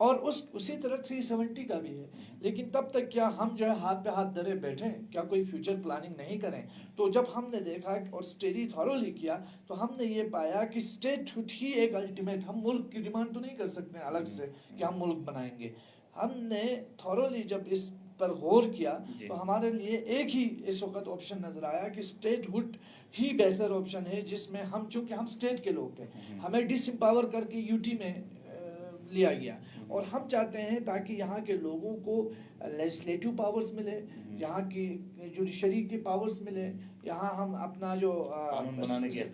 اور اسی طرح 370 کا بھی ہے. لیکن تب تک کیا ہم جو ہے ہاتھ پہ ہاتھ دھرے بیٹھیں, کیا کوئی فیوچر پلاننگ نہیں کریں؟ تو جب ہم نے دیکھا اور اسٹڈی تھورولی کیا تو ہم نے یہ پایا کہ اسٹیٹ ہوڈ ہی ایک الٹیمیٹ, ہم ملک کی ڈیمانڈ تو نہیں کر سکتے الگ سے کہ ہم ملک بنائیں گے. ہم نے تھورولی جب اس پر غور کیا تو ہمارے لیے ایک ہی اس وقت آپشن نظر آیا کہ اسٹیٹ ہوڈ ہی بہتر آپشن ہے, جس میں ہم, چونکہ ہم اسٹیٹ کے لوگ تھے, ہمیں ڈس امپاور کر کے یوٹی میں لیا گیا, اور ہم چاہتے ہیں تاکہ یہاں کے لوگوں کو لیجسلیٹو پاورز ملے, یہاں کی جوڈیشری کے پاورز ملے, یہاں ہم اپنا جو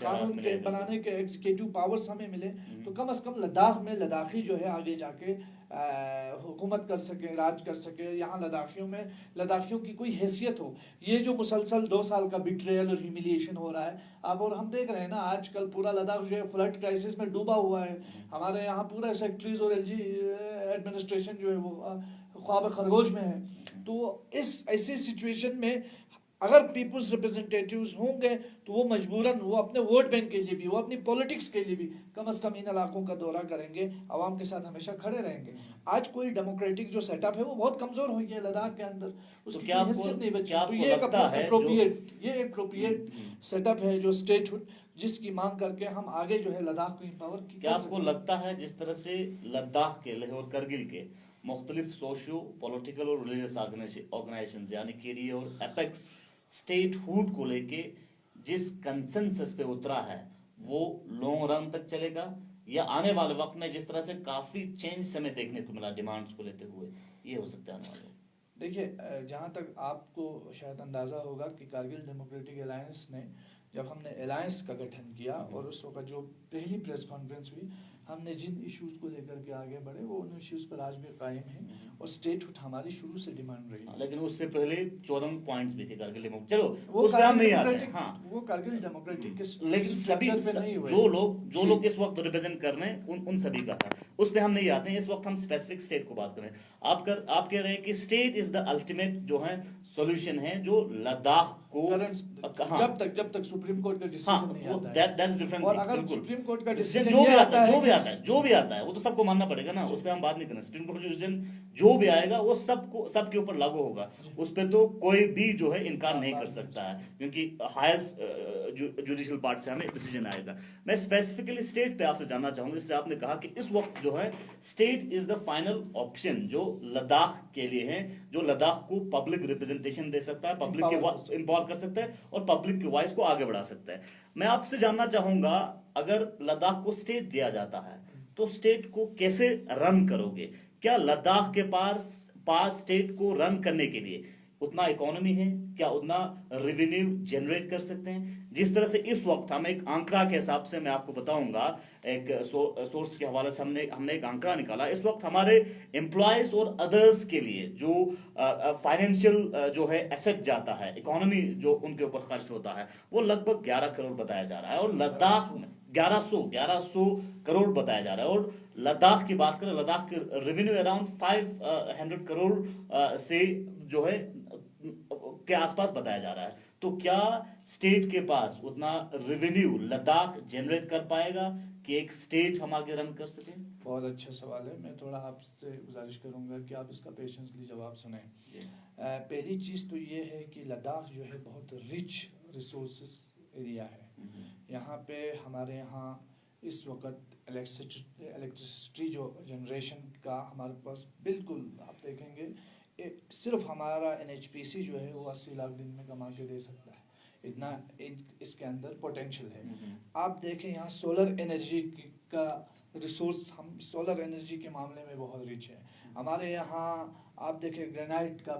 قانون کے بنانے کے ایگزیکٹو پاورز ہمیں ملے, تو کم از کم لداخ میں لداخی جو ہے آگے جا کے حکومت کر سکے, راج کر سکے, یہاں لداخیوں کی کوئی حیثیت ہو. یہ جو مسلسل 2 سال کا بیٹریل اور ہیومیلیشن ہو رہا ہے اب, اور ہم دیکھ رہے ہیں نا آج کل پورا لداخ جو ہے فلڈ کرائسس میں ڈوبا ہوا ہے. ہمارے یہاں پورا سیکٹریز اور LG ایڈمنسٹریشن جو ہے وہ خواب خرگوش میں ہے. تو اس ایسی سچویشن میں اگر پیپلز ریپرزنٹیٹیوز ہوں گے تو وہ مجبوراً وہ اپنے ووٹ بینک کے لیے بھی, وہ اپنی پولیٹکس کے لیے بھی کم از کم ان علاقوں کا دورہ کریں گے, عوام کے ساتھ ہمیشہ کھڑے رہیں گے. آج کوئی ڈیموکریٹک جو سیٹ اپ ہے وہ بہت کمزور ہو گیا ہے لداخ کے اندر, اس کی حیثیت نہیں بچی. تو یہ ایک اپروپریٹ سیٹ اپ ہے جو اسٹیٹ ہوڈ, جس کی مانگ کر کے ہم آگے جو ہے لداخ کو امپاور کی. کیا آپ کو لگتا ہے جس طرح سے لداخ کے لیہ اور کرگل کے مختلف سوشو پولیٹیکل اور ریلیجس آرگنائزیشنز یعنی کیری اور ایپیکس اسٹیٹ ہوڈ کو لے کے جس کنسنسس پہ اترا ہے وہ لانگ رن تک چلے گا, یا آنے والے وقت میں جس طرح سے کافی چینج ہمیں دیکھنے کو ملا ڈیمانڈز کو لیتے ہوئے, یہ ہو سکتا ہے آنے والے وقت؟ دیکھیے, جہاں تک آپ کو شاید اندازہ ہوگا کہ کارگل ڈیموکریٹک الائنس نے جب ہم نے الائنس کا گٹھن کیا اور اس وقت جو پہلی پریس کانفرنس ہوئی, ہم نے جن ایشوز کو لے کر کے آگے بڑھے وہ ان ایشوز پر آج بھی قائم ہیں, اور اسٹیٹ ہوڈ ہماری شروع سے ڈیمانڈ رہی. لیکن اس سے پہلے 14 پوائنٹس بھی تھے کارگل ڈیموکریٹک, چلو اس پہ ہم نہیں آتے ہیں. ہاں وہ کارگل ڈیموکریٹک کے لیکن سبھی جو لوگ اس وقت ریپرزینٹ کر رہے ہیں ان سبھی کا تھا, اس پہ ہم نہیں آتے ہیں. اس وقت ہم اسپیسیفک اسٹیٹ کو بات کریں. آپ کہہ رہے ہیں کہ اسٹیٹ از دا الٹیمیٹ جو ہے سولوشن ہے جو لداخ کو جب تک سپریم کورٹ کا ڈیسیژن نہیں آتا ہے, اور اگر سپریم کورٹ کا ڈیسیژن جو بھی آتا ہے وہ تو سب کو ماننا پڑے گا نا, اس پہ ہم بات نہیں کریں. سپریم کورٹ کا ڈیسیژن جو بھی آئے گا وہ سب کے اوپر لاگو ہوگا, اس پہ تو کوئی بھی جو ہے انکار نہیں کر سکتا ہے, کیونکہ ہائیسٹ جوڈیشل پارٹ سے ہمیں ڈیسیژن آئے گا. میں اسپیسیفکلی اسٹیٹ پہ آپ سے جاننا چاہوں گا, جس سے آپ نے کہا کہ اس وقت جو ہے state is the final option جو لداخ کے لیے ہے, جو لداخ کو پبلک ریپرزنٹیشن دے سکتا ہے, پبلک کے امپاور کر سکتا ہے اور پبلک کی وائس کو آگے بڑھا سکتا ہے. میں آپ سے جاننا چاہوں گا, اگر لداخ کو اسٹیٹ دیا جاتا ہے تو اسٹیٹ کو کیسے رن کرو گے؟ کیا لداخ کے پاس اسٹیٹ کو رن کرنے کے لیے اتنا اکانومی ہے, کیا اتنا ریونیو جنریٹ کر سکتے ہیں؟ جس طرح سے اس وقت ہم ایک آنکڑا کے حساب سے میں آپ کو بتاؤں گا, ایک سورس کے حوالے سے ہم نے ایک آنکڑا نکالا. اس وقت ہمارے امپلائیز اور ادرس کے لیے جو فائنینشیل جو ہے ایسٹ جاتا ہے, اکانومی جو ان کے اوپر خرچ ہوتا ہے, وہ لگ بھگ 11 کروڑ بتایا جا رہا ہے, اور لداخ میں 1100 کروڑ بتایا جا رہا ہے. اور لداخ کی بات کریں, لداخ کے ریونیو اراؤنڈ 500 کروڑ سے جو ہے کے آس پاس بتایا جا رہا ہے. تو کیا اسٹیٹ کے پاس اتنا ریونیو لداخ جنریٹ کر پائے گا کہ ایک اسٹیٹ ہم آگے رن کر سکیں؟ بہت اچھا سوال ہے. میں تھوڑا آپ سے گزارش کروں گا کہ آپ اس کا پیشنسلی جواب سنیں. پہلی چیز تو یہ ہے کہ لداخ جو ہے بہت رچ ریسورسز ایریا ہے. یہاں پہ ہمارے یہاں اس وقت الیکٹرسٹی جو جنریشن کا ہمارے پاس بالکل آپ دیکھیں گے صرف ہمارا NHPC جو ہے وہ 80 لاکھ دن میں کما کے دے سکتا ہے, اتنا اس کے اندر پوٹینشیل ہے. آپ دیکھیں یہاں سولر انرجی کا ریسورس, ہم سولر انرجی کے معاملے میں بہت رچ ہے. ہمارے یہاں آپ دیکھیں گرینائٹ کا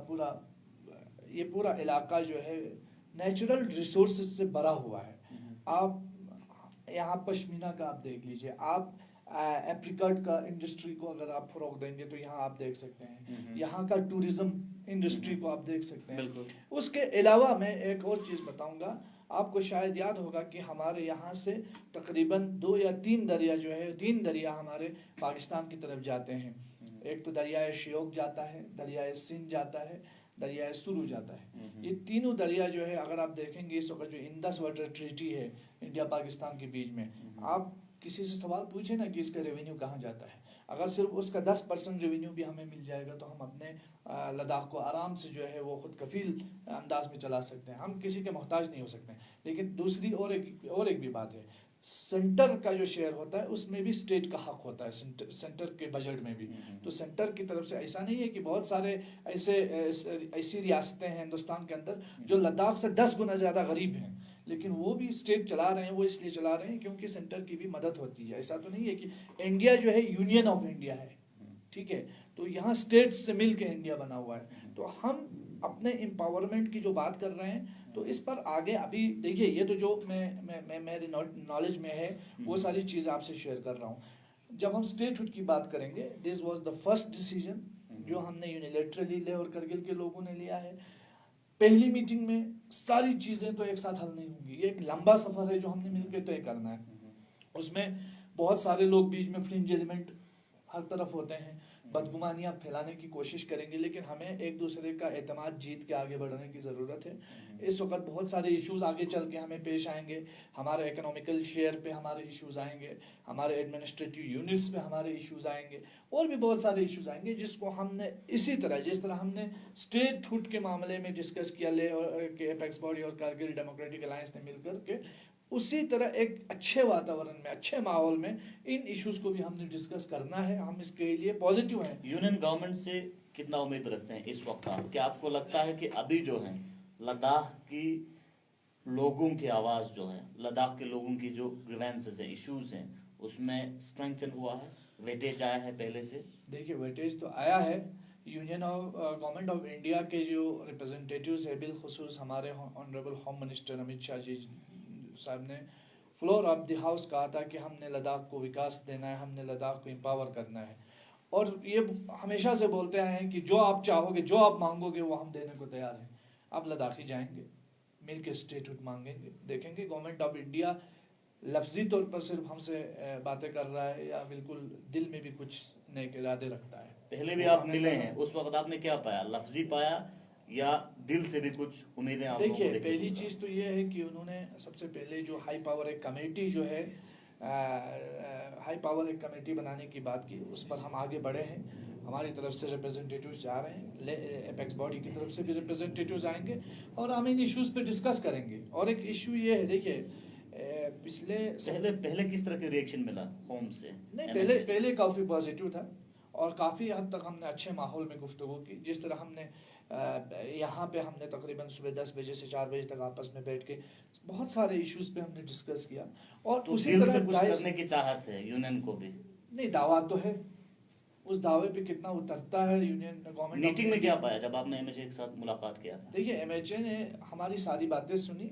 یہ پورا علاقہ جو ہے نیچرل ریسورسز سے بھرا ہوا ہے. آپ یہاں پشمینہ کا آپ دیکھ لیجئے, آپ ایپریکٹ کا انڈسٹری کو اگر آپ فروغ دیں گے تو یہاں آپ دیکھ سکتے ہیں, یہاں کا ٹوریزم انڈسٹری کو آپ دیکھ سکتے ہیں. اس کے علاوہ میں ایک اور چیز بتاؤں گا, آپ کو شاید یاد ہوگا کہ ہمارے یہاں سے تقریباً 2 یا 3 دریا جو ہے, 3 دریا ہمارے پاکستان کی طرف جاتے ہیں. ایک تو دریائے شیوک جاتا ہے, دریائے سندھ جاتا ہے, دریائے سرو جاتا ہے. یہ تینوں دریا جو ہے اگر آپ دیکھیں گے اس وقت جو انڈس واٹر ٹریٹی ہے انڈیا پاکستان کے بیچ میں, آپ کسی سے سوال پوچھیں نا کہ اس کا ریونیو کہاں جاتا ہے. اگر صرف اس کا 10% ریونیو بھی ہمیں مل جائے گا تو ہم اپنے لداخ کو آرام سے جو ہے وہ خود کفیل انداز میں چلا سکتے ہیں. ہم کسی کے محتاج نہیں ہو سکتے. لیکن دوسری اور ایک بھی بات ہے, سینٹر کا جو شیئر ہوتا ہے اس میں بھی اسٹیٹ کا حق ہوتا ہے, سینٹر کے بجٹ میں بھی. تو سینٹر کی طرف سے ایسا نہیں ہے کہ بہت سارے ایسی ریاستیں ہیں ہندوستان کے اندر جو لداخ سے 10 گنا زیادہ غریب ہیں, لیکن وہ بھی اسٹیٹ چلا رہے ہیں. وہ اس لیے چلا رہے ہیں کیونکہ سینٹر کی بھی مدد ہوتی ہے. ایسا تو نہیں ہے کہ انڈیا جو ہے یونین آف انڈیا ہے, ٹھیک ہے, تو یہاں اسٹیٹس سے مل کے انڈیا بنا ہوا ہے. تو ہم اپنے امپاورمنٹ کی جو بات کر رہے ہیں تو اس پر آگے ابھی دیکھیے, یہ تو جو میں میرے نالج میں ہے وہ ساری چیز آپ سے شیئر کر رہا ہوں. جب ہم اسٹیٹ ہوڈ کی بات کریں گے, this was the first decision جو ہم نے یونیلیٹرلی لے اور کرگل کے لوگوں نے لیا ہے. پہلی میٹنگ میں ساری چیزیں تو ایک ساتھ حل نہیں ہوں گی. یہ ایک لمبا سفر ہے جو ہم نے مل کے طے کرنا ہے. اس میں بہت سارے لوگ بیچ میں فرنج ایلیمنٹ ہر طرف ہوتے ہیں, بدگمانیاں پھیلانے کی کوشش کریں گے, لیکن ہمیں ایک دوسرے کا اعتماد جیت کے آگے بڑھنے کی ضرورت ہے. اس وقت بہت سارے ایشوز آگے چل کے ہمیں پیش آئیں گے. ہمارے اکنامیکل شیئر پہ ہمارے ایشوز آئیں گے, ہمارے ایڈمنسٹریٹو یونٹس پہ ہمارے ایشوز آئیں گے, اور بھی بہت سارے ایشوز آئیں گے جس کو ہم نے اسی طرح جس طرح ہم نے اسٹیٹ ہوڈ کے معاملے میں ڈسکس کیا لے کہ ایپیکس باڈی اور کارگل ڈیموکریٹک الائنس نے مل کر کے, اسی طرح ایک اچھے واتاورن میں اچھے ماحول میں ان ایشوز کو بھی ہم نے ڈسکس کرنا ہے. ہم اس کے لیے پازیٹیو ہیں. یونین گورنمنٹ سے کتنا امید رکھتے ہیں اس وقت آپ؟ کیا آپ کو لگتا ہے کہ ابھی جو ہے لداخ کی لوگوں کی آواز جو ہے, لداخ کے لوگوں کی جو گریوینسز ہیں, ایشوز ہیں, اس میں اسٹرینگتھن ہوا ہے, ویٹیج آیا ہے پہلے سے؟ دیکھیے ویٹیج تو آیا ہے. Union of government of India کے جو ریپرزنٹیٹیوز ہیں, بالخصوص ہمارے honourable home minister Amit Shah جی صاحب نے فلور آف دی ہاؤس کہا تھا کہ ہم نے لداخ کو وکاس دینا ہے, ہم نے لداخ کو امپاور کرنا ہے. اور یہ ہمیشہ سے بولتے آئے ہیں کہ جو آپ چاہو گے, جو آپ مانگو گے وہ ہم دینے کو تیار ہیں. اب لداخی جائیں گے, مل کے اسٹیٹ ہوڈ مانگیں گے, دیکھیں گے گورنمنٹ آف انڈیا لفظی طور پر صرف ہم سے باتیں کر رہا ہے یا بالکل دل میں بھی کچھ نیک ارادے رکھتا ہے. پہلے بھی آپ ملے ہیں, اس وقت آپ نے کیا پایا, لفظی پایا یا دل سے بھی کچھ امیدیں آپ لوگوں کو؟ دیکھیے پہلی چیز تو یہ ہے کہ انہوں نے سب سے پہلے جو ہائی پاور ایک کمیٹی جو ہے ہائی پاور ایک کمیٹی بنانے کی بات کی, اس پر ہم آگے بڑھے ہیں. ہماری طرف سے ریپرزنٹیٹیوز جا رہے ہیں, ایپیکس باڈی کی طرف سے بھی ریپرزنٹیٹیوز آئیں گے اور ہم ان ایشوز پہ ڈسکس کریں گے. اور ایک ایشو یہ ہے, دیکھیے پہلے کس طرح کے ریئیکشن ملا ہوم سے؟ نہیں, پہلے کافی پازیٹیو تھا اور کافی حد تک ہم نے اچھے ماحول میں گفتگو کی. جس طرح ہم نے یہاں پہ ہم نے تقریباً صبح 10 بجے سے 4 بجے تک آپس میں بیٹھ کے بہت سارے ایشوز پہ ہم نے ڈسکس کیا. اور اسی طرح سے کچھ کرنے کی چاہت ہے یونین کو بھی؟ نہیں, دعویٰ تو ہے, اس دعوے پہ کتنا اترتا ہے یونین گورنمنٹ. میٹنگ میں کیا پایا جب آپ نے ایم ایچ اے کے ساتھ ملاقات کیا تھا؟ دیکھیے ایم ایچ اے نے ہماری ساری باتیں سنی,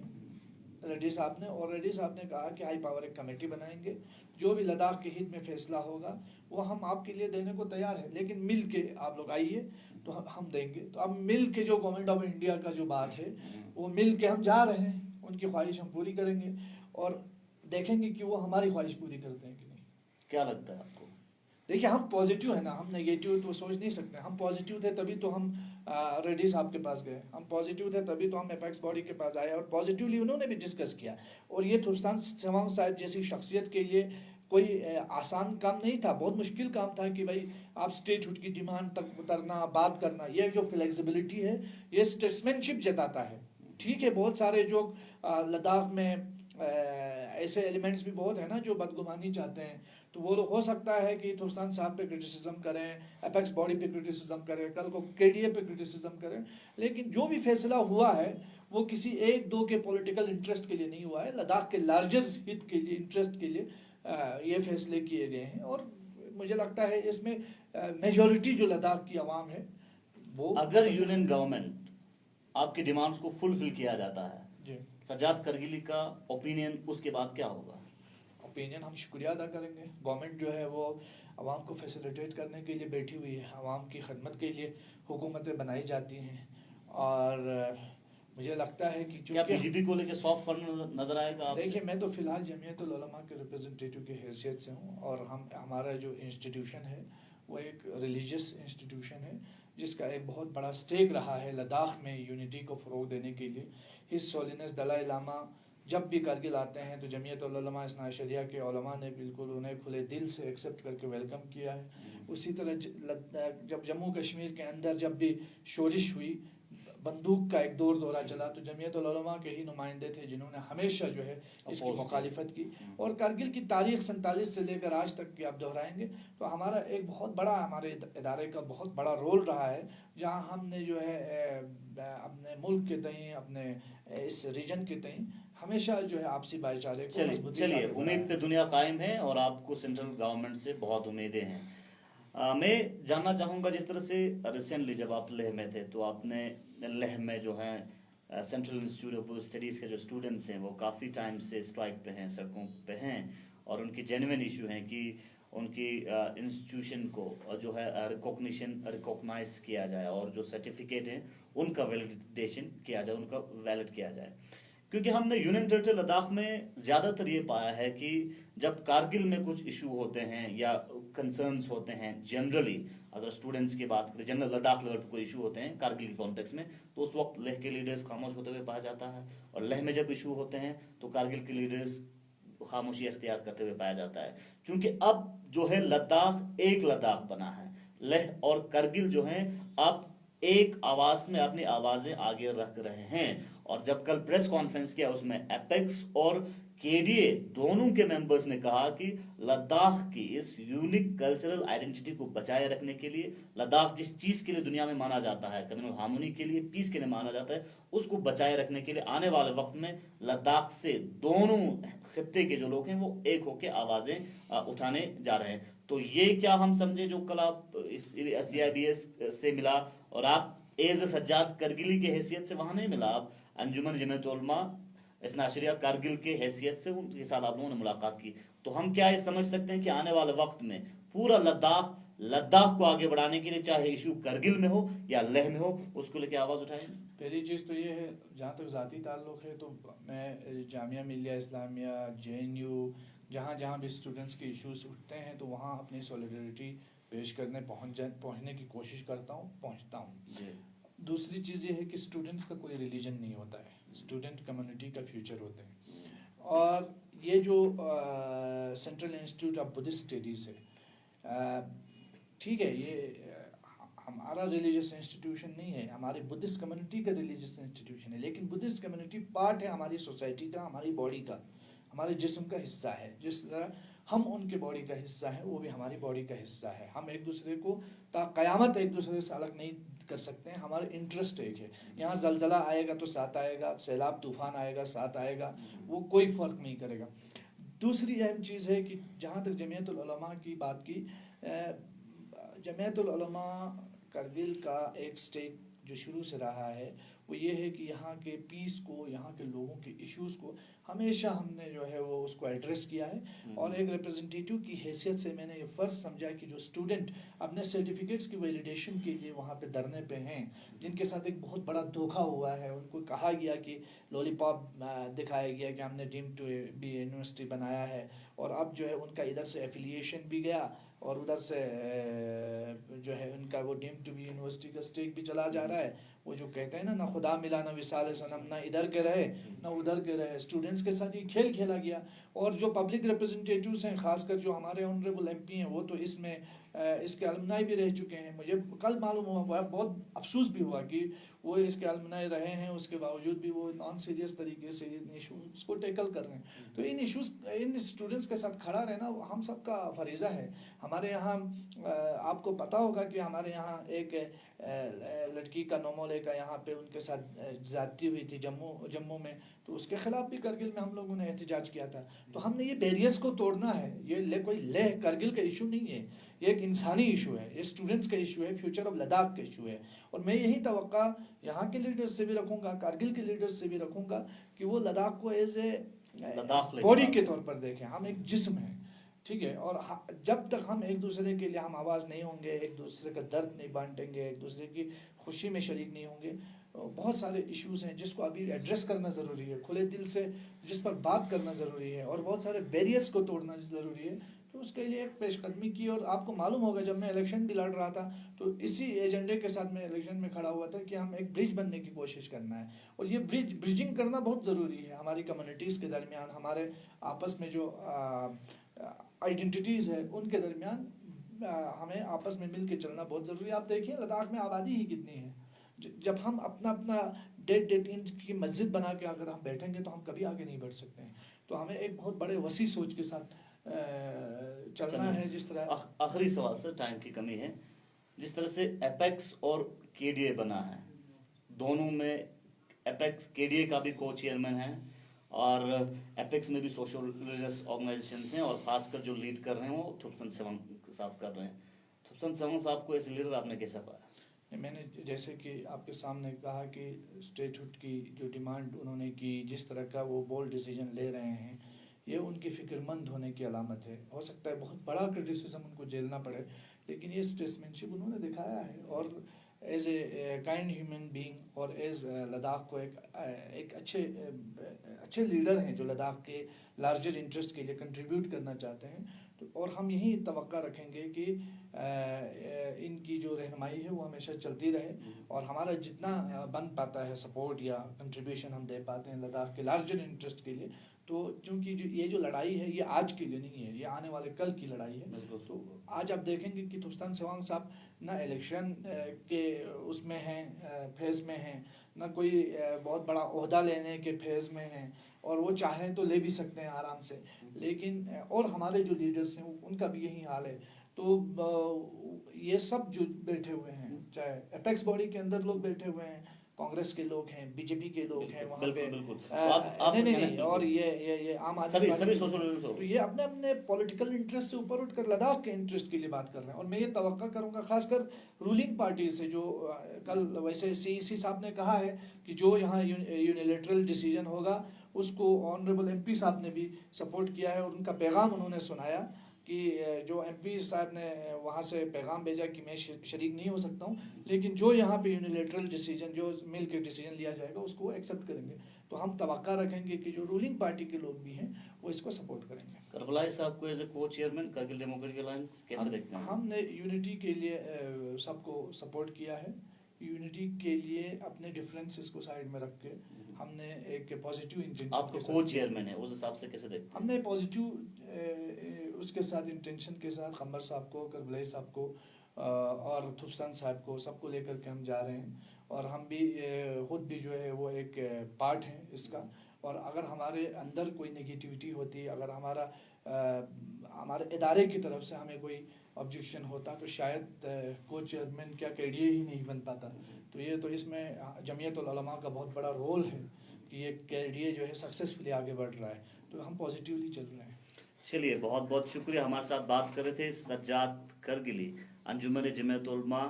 ریڈی صاحب نے, اور ریڈی صاحب نے کہا کہ ہائی پاور ایک کمیٹی بنائیں گے, جو بھی لداخ کے ہت میں فیصلہ ہوگا وہ ہم آپ کے لیے دینے کو تیار ہیں, لیکن مل کے آپ لوگ آئیے تو ہم دیں گے. تو اب مل کے جو گورنمنٹ آف انڈیا کا جو بات ہے وہ مل کے ہم جا رہے ہیں, ان کی خواہش ہم پوری کریں گے اور دیکھیں گے کہ وہ ہماری خواہش پوری کرتے ہیں کہ نہیں. کیا لگتا ہے آپ کو؟ دیکھیے ہم پازیٹیو ہیں نا, ہم نگیٹیو تو سوچ نہیں سکتے. ہم پازیٹیو تھے تبھی تو ہم ریڈی صاحب کے پاس گئے, ہم پازیٹیو تھے تبھی تو ہم ایپیکس باڈی کے پاس آئے, اور پازیٹیولی انہوں نے بھی ڈسکس کیا. اور یہ ترستان سماؤں صاحب جیسی شخصیت کے لیے کوئی آسان کام نہیں تھا, بہت مشکل کام تھا کہ بھائی آپ اسٹیٹ ہوڈ کی ڈیمانڈ تک اترنا, بات کرنا. یہ جو فلیکسیبلٹی ہے یہ اسٹیٹسمین شپ جتاتا ہے. ٹھیک ہے, بہت سارے جو لداخ میں ایسے ایلیمنٹس بھی بہت ہیں نا جو بدگمانی چاہتے ہیں, تو وہ لوگ ہو سکتا ہے کہ ترستان صاحب پہ کرٹیسزم کریں, ایپیکس باڈی پہ کرٹیسزم کریں, کل کو کے ڈی اے پہ کرٹیسزم کریں, لیکن جو بھی فیصلہ ہوا ہے وہ کسی ایک دو کے پولیٹیکل انٹرسٹ کے لیے نہیں ہوا ہے, لداخ کے لارجر ہت کے لیے, انٹرسٹ کے لیے یہ فیصلے کیے گئے ہیں. اور مجھے لگتا ہے اس میں میجورٹی جو لداخ کی عوام ہے وہ, اگر یونین گورنمنٹ آپ کی ڈیمانڈز کو فلفل کیا جاتا ہے, جی سجاد کرگلی کا اوپینین اس کے بعد کیا ہوگا؟ اوپینین ہم شکریہ ادا کریں گے. گورنمنٹ جو ہے وہ عوام کو فیسیلیٹیٹ کرنے کے لیے بیٹھی ہوئی ہے, عوام کی خدمت کے لیے حکومتیں بنائی جاتی ہیں, اور مجھے لگتا ہے کہ کیا بی جے پی کو لے کے سافٹ کارنر نظر آئے گا؟ دیکھیے میں تو فی الحال جمعیت العلماء کے ریپرزنٹیٹیو کی حیثیت سے ہوں, اور ہمارا جو انسٹیٹیوشن ہے وہ ایک ریلیجیس انسٹیٹیوشن ہے جس کا ایک بہت بڑا اسٹیک رہا ہے لداخ میں یونٹی کو فروغ دینے کے لیے. ہز ہولینس دلائی لاما جب بھی کرگل آتے ہیں تو جمعیت العلماء اثنا عشریہ کے علماء نے بالکل انہیں کھلے دل سے ایکسیپٹ کر کے ویلکم کیا ہے. اسی طرح جب جموں کشمیر کے اندر جب بھی شورش ہوئی، بندوق کا ایک دورہ چلا، تو جمعیت العلماء کے ہی نمائندے تھے جنہوں نے ہمیشہ جو ہے اس کی مخالفت کی. اور کرگل کی تاریخ 47 سے لے کر آج تک کی آپ دہرائیں گے تو ہمارا ایک بہت بڑا، ہمارے ادارے کا بہت بڑا رول رہا ہے، جہاں ہم نے جو ہے اپنے ملک کے تئیں، اپنے اس ریجن کے تئیں ہمیشہ جو ہے آپسی بھائی چارے کو مضبوطی چلیے امید پہ دنیا قائم ہے اور آپ کو سینٹرل گورنمنٹ سے بہت امیدیں ہیں. میں جاننا چاہوں گا، جس طرح سے ریسنٹلی جب آپ لیہ میں تھے تو آپ نے لیہ میں جو ہے central institute of police studies کے جو اسٹوڈنٹس ہیں وہ کافی ٹائم سے اسٹرائک پہ ہیں، سڑکوں پہ ہیں، اور ان کی جینوئن ایشو ہیں کہ ان کی انسٹیٹیوشن کو جو ہے ریکوگنائز کیا جائے اور جو سرٹیفکیٹ ہیں ان کا ویلیڈیشن کیا جائے، ان کا ویلڈ کیا جائے. کیونکہ ہم نے یونین ٹیریٹری لداخ میں زیادہ تر یہ پایا ہے کہ جب کارگل میں کچھ ایشو ہوتے ہیں یا کنسرنس ہوتے ہیں، جنرلی اگر اسٹوڈنٹس کی بات کریں، جنرل لداخ لیول پہ کوئی ایشو ہوتے ہیں کارگل کے کانٹیکس میں، تو اس وقت لیہ کے لیڈرز خاموش ہوتے ہوئے پایا جاتا ہے، اور لیہ میں جب ایشو ہوتے ہیں تو کارگل کے لیڈرز خاموشی اختیار کرتے ہوئے پایا جاتا ہے. چونکہ اب جو ہے لداخ ایک لداخ بنا ہے، لیہ اور کرگل جو ہیں اب ایک آواز میں اپنی آوازیں آگے رکھ رہے ہیں. اور جب کل پریس کانفرنس کیا اس میں ایپیکس اور کے ڈی اے دونوں کے ممبرز نے کہا کہ لداخ کی اس یونیک کلچرل آئیڈینٹی کو بچائے رکھنے کے لیے، لداخ جس چیز کے لیے دنیا میں مانا جاتا ہے، کمیونل ہارمونی کے لیے، پیس کے لیے مانا جاتا ہے، اس کو بچائے رکھنے کے لیے آنے والے وقت میں لداخ سے دونوں خطے کے جو لوگ ہیں وہ ایک ہو کے آوازیں اٹھانے جا رہے ہیں. تو یہ کیا ہم سمجھے جو کل آپ سی آئی بی ایس سے ملا، اور آپ ایز اے سجاد کرگلی کی حیثیت سے وہاں نہیں ملا، آپ انجمن جمعیت علماء اثنا عشریہ کارگل کے حیثیت سے ان کے ساتھ آپ لوگوں نے ملاقات کی. تو ہم کیا یہ سمجھ سکتے ہیں کہ آنے والے وقت میں پورا لداخ کو آگے بڑھانے کے لیے، چاہے ایشو کرگل میں ہو یا لیہ میں ہو، اس کو لے کے آواز اٹھائیں گے؟ پہلی چیز تو یہ ہے، جہاں تک ذاتی تعلق ہے تو میں Jamia Millia Islamia, J N you, جہاں جہاں بھی اسٹوڈنٹس کے ایشوز اٹھتے ہیں تو وہاں اپنی سولیڈریٹی پیش کرنے پہنچنے کی کوشش کرتا ہوں، پہنچتا ہوں. دوسری چیز یہ ہے کہ اسٹوڈنٹس کا کوئی ریلیجن نہیں ہوتا ہے، اسٹوڈنٹ کمیونٹی کا فیوچر ہوتے ہیں. اور یہ جو central institute of Buddhist studies ہے، ٹھیک ہے، یہ ہمارا ریلیجیس انسٹیٹیوشن نہیں ہے، ہماری بدھسٹ کمیونٹی کا ریلیجیس انسٹیٹیوشن ہے، لیکن بدھسٹ کمیونٹی پارٹ ہے ہماری سوسائٹی کا، ہماری باڈی کا، ہمارے جسم کا حصہ ہے. جس طرح ہم ان کے باڈی کا حصہ ہیں، وہ بھی ہماری باڈی کا حصہ ہے. ہم ایک دوسرے کو تا قیامت ایک دوسرے سے الگ نہیں کر سکتے ہیں، ہمارا انٹرسٹ ایک ہے. یہاں زلزلہ آئے گا تو ساتھ آئے گا، سیلاب طوفان آئے گا ساتھ آئے گا، وہ کوئی فرق نہیں کرے گا. دوسری اہم چیز ہے کہ جہاں تک جمعیت العلماء کی بات کی، جمعیت العلماء کرگل کا ایک سٹیک جو شروع سے رہا ہے وہ یہ ہے کہ یہاں کے پیس کو، یہاں کے لوگوں کے ایشوز کو ہمیشہ ہم نے جو ہے وہ اس کو ایڈریس کیا ہے. اور ایک ریپرزنٹیٹیو کی حیثیت سے میں نے یہ فرض سمجھا کہ جو اسٹوڈنٹ اپنے سرٹیفکیٹس کی ویلیڈیشن کے لیے وہاں پہ دھرنے پہ ہیں، جن کے ساتھ ایک بہت بڑا دھوکہ ہوا ہے، ان کو کہا گیا کہ لولی پاپ دکھایا گیا کہ ہم نے ڈیم ٹو بی یونیورسٹی بنایا ہے، اور اب جو ہے ان کا ادھر سے ایفیلیشن بھی گیا اور ادھر سے جو ہے ان کا وہ ڈیم ٹو بی یونیورسٹی کا اسٹیک بھی چلا جا رہا ہے. وہ جو کہتے ہیں نہ خدا ملا نہ وصال صنم، نہ ادھر کے رہے نہ ادھر کے رہے. اسٹوڈنٹس کے ساتھ یہ کھیل کھیلا گیا. اور جو پبلک ریپرزنٹیٹیوز ہیں، خاص کر جو ہمارے آنریبل ایم پی ہیں، وہ تو اس میں اس کے المنائی بھی رہ چکے ہیں. مجھے کل معلوم ہوا، بہت افسوس بھی ہوا کہ وہ اس کے المنائی رہے ہیں، اس کے باوجود بھی وہ نان سیریس طریقے سے ان ایشوز کو ٹیکل کر رہے ہیں. تو ان ایشوز، ان اسٹوڈنٹس کے ساتھ کھڑا رہنا ہم سب کا فریضہ ہے. ہمارے یہاں آپ کو پتہ ہوگا کہ ہمارے یہاں ایک لڑکی کا نومولے کا یہاں پہ ان کے ساتھ زیادتی ہوئی تھی جموں میں، تو اس کے خلاف بھی کرگل میں ہم لوگوں نے احتجاج کیا تھا. تو ہم نے یہ بیریئرز کو توڑنا ہے. یہ کوئی لیہ کرگل کا ایشو نہیں ہے، یہ ایک انسانی ایشو ہے، یہ اسٹوڈنٹس کا ایشو ہے، فیوچر آف لداخ کا ایشو ہے. اور میں یہی توقع یہاں کے لیڈرز سے بھی رکھوں گا، کارگل کے لیڈرز سے بھی رکھوں گا کہ وہ لداخ کو ایز اے باڈی کے طور پر دیکھیں. ہم ایک جسم ہیں، ٹھیک ہے. اور جب تک ہم ایک دوسرے کے لیے ہم آواز نہیں ہوں گے، ایک دوسرے کا درد نہیں بانٹیں گے، ایک دوسرے کی خوشی میں شریک نہیں ہوں گے، بہت سارے ایشوز ہیں جس کو ابھی ایڈریس کرنا ضروری ہے، کھلے دل سے جس پر بات کرنا ضروری ہے، اور بہت سارے بیریئرز کو توڑنا ضروری ہے. تو اس کے لیے ایک پیش قدمی کی. اور آپ کو معلوم ہوگا جب میں الیکشن بھی لڑ رہا تھا تو اسی ایجنڈے کے ساتھ میں الیکشن میں کھڑا ہوا تھا کہ ہم ایک برج بننے کی کوشش کرنا ہے. اور یہ برجنگ کرنا بہت ضروری ہے ہماری کمیونٹیز کے درمیان, ہمارے آپس میں جو آئیڈینٹیٹیز ہے ان کے درمیان ہمیں آپس میں مل کے چلنا بہت ضروری ہے. آپ دیکھیں لداخ میں آبادی ہی کتنی ہے. جب ہم اپنا ڈیٹ انچ کی مسجد بنا کے اگر ہم بیٹھیں گے تو ہم کبھی آگے نہیں بڑھ سکتے ہیں. تو ہمیں ایک بہت بڑے وسیع سوچ کے ساتھ چلنا ہے. جس طرح آخری سوال سر, ٹائم کی کمی ہے, جس طرح سے ایپیکس اور کے ڈی اے بنا ہے, دونوں میں ایپیکس کے ڈی اے کا بھی کو چیئرمین ہے اور ایپیکس میں بھی سوشل ریلیجس آرگنائزیشنز ہیں, اور خاص کر جو لیڈ کر رہے ہیں وہ تھپسن سیون صاحب کر رہے ہیں. تھپسن سیون صاحب کو ایز لیڈر آپ نے کیسا پایا؟ میں نے جیسے کہ آپ کے سامنے کہا کہ اسٹیٹ ہوڈ کی جو ڈیمانڈ انہوں نے کی, جس طرح کا وہ بولڈ ڈیسیجن لے رہے ہیں, یہ ان کی فکر مند ہونے کی علامت ہے. ہو سکتا ہے بہت بڑا کرٹیسزم ان کو جھیلنا پڑے, لیکن یہ اسٹیٹسمینشپ انہوں نے دکھایا ہے. اور as a kind human being اور ایز لداخ کو ایک اچھے لیڈر ہیں جو لداخ کے لارجر انٹرسٹ کے لیے کنٹریبیوٹ کرنا چاہتے ہیں. اور ہم یہی توقع رکھیں گے کہ ان کی جو رہنمائی ہے وہ ہمیشہ چلتی رہے, اور ہمارا جتنا بن پاتا ہے سپورٹ یا کنٹریبیوشن ہم دے پاتے ہیں لداخ کے لارجر انٹرسٹ کے لیے. تو چونکہ یہ جو لڑائی ہے یہ آج کے لیے نہیں ہے, یہ آنے والے کل کی لڑائی ہے. تو آج آپ دیکھیں گے کہ تھپسن سیوانگ صاحب نہ الیکشن کے اس میں ہیں فیز میں ہیں, نہ کوئی بہت بڑا عہدہ لینے کے فیز میں ہیں, اور وہ چاہیں تو لے بھی سکتے ہیں آرام سے. لیکن اور ہمارے جو لیڈرز ہیں ان کا بھی یہی حال ہے. تو یہ سب جو بیٹھے ہوئے ہیں, چاہے اپیکس باڈی کے اندر لوگ بیٹھے ہوئے ہیں, کانگریس کے لوگ ہیں, بی جے پی کے لوگ ہیں وہاں پہ, نہیں, اور یہ عام آدمی تو یہ اپنے پولیٹیکل انٹرسٹ سے اوپر اٹھ کر لداخ کے انٹرسٹ کے لیے بات کر رہے ہیں. اور میں یہ توقع کروں گا خاص کر رولنگ پارٹی سے, جو کل ویسے سی سی صاحب نے کہا ہے کہ جو یہاں یونیلیٹرل ڈیسیجن ہوگا اس کو آنریبل ایم پی صاحب نے بھی سپورٹ کیا ہے, اور ان کا پیغام انہوں نے سنایا کہ جو ایم پی صاحب نے وہاں سے پیغام بھیجا کہ میں شریک نہیں ہو سکتا ہوں, لیکن جو یہاں پہ یونیلیٹرل ڈیسیجن جو مل کے ڈیسیجن لیا جائے گا اس کو ایکسیپٹ کریں گے. تو ہم توقع رکھیں گے کہ جو رولنگ پارٹی کے لوگ بھی ہیں وہ اس کو سپورٹ کریں گے. کربلائے صاحب کو ایز اے کو چیئرمین کرگل ڈیموکریٹک الائنس کیسے دیکھتے ہیں؟ ہم نے یونٹی کے لیے سب کو سپورٹ کیا ہے. یونٹی کے لیے اپنے ڈفرینسز کو سائڈ میں رکھ کے ہم نے ایک پازیٹیو انٹینشن, آپ کو کو چیئرمین ہے اس حساب سے کیسے دیکھتے ہیں؟ ہم نے پازیٹیو اس کے ساتھ انٹینشن کے ساتھ قمر صاحب کو, کربلائی صاحب کو اور تھپسن صاحب کو, سب کو لے کر کے ہم جا رہے ہیں. اور ہم بھی خود بھی جو ہے وہ ایک پارٹ ہیں اس کا. اور اگر ہمارے اندر کوئی نگیٹیوٹی ہوتی, اگر ہمارے ادارے کی طرف سے ہمیں کوئی آبجیکشن ہوتا تو شاید کو چیئرمین کیا کے ڈی اے ہی نہیں بن پاتا. تو اس میں جمعیت العلماء کا بہت بڑا رول ہے کہ یہ کے ڈی اے جو ہے سکسیسفلی آگے بڑھ رہا ہے. تو ہم پازیٹیولی چل رہے ہیں. چلیے, بہت بہت شکریہ. ہمارے ساتھ بات کر رہے تھے سجاد کرگلی, انجمن جمعیت علماء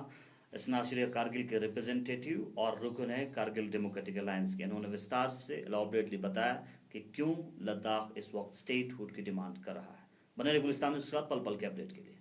اثنا عشریہ کارگل کے ریپرزینٹیٹیو اور رکن ہے کارگل ڈیموکریٹک الائنس کے. انہوں نے وستار سے الیبوریٹلی بتایا کہ کیوں لداخ اس وقت اسٹیٹ ہوڈ کی ڈیمانڈ کر رہا ہے. بنے رہے گلستان کے ساتھ پل پل کے اپڈیٹ کے لیے.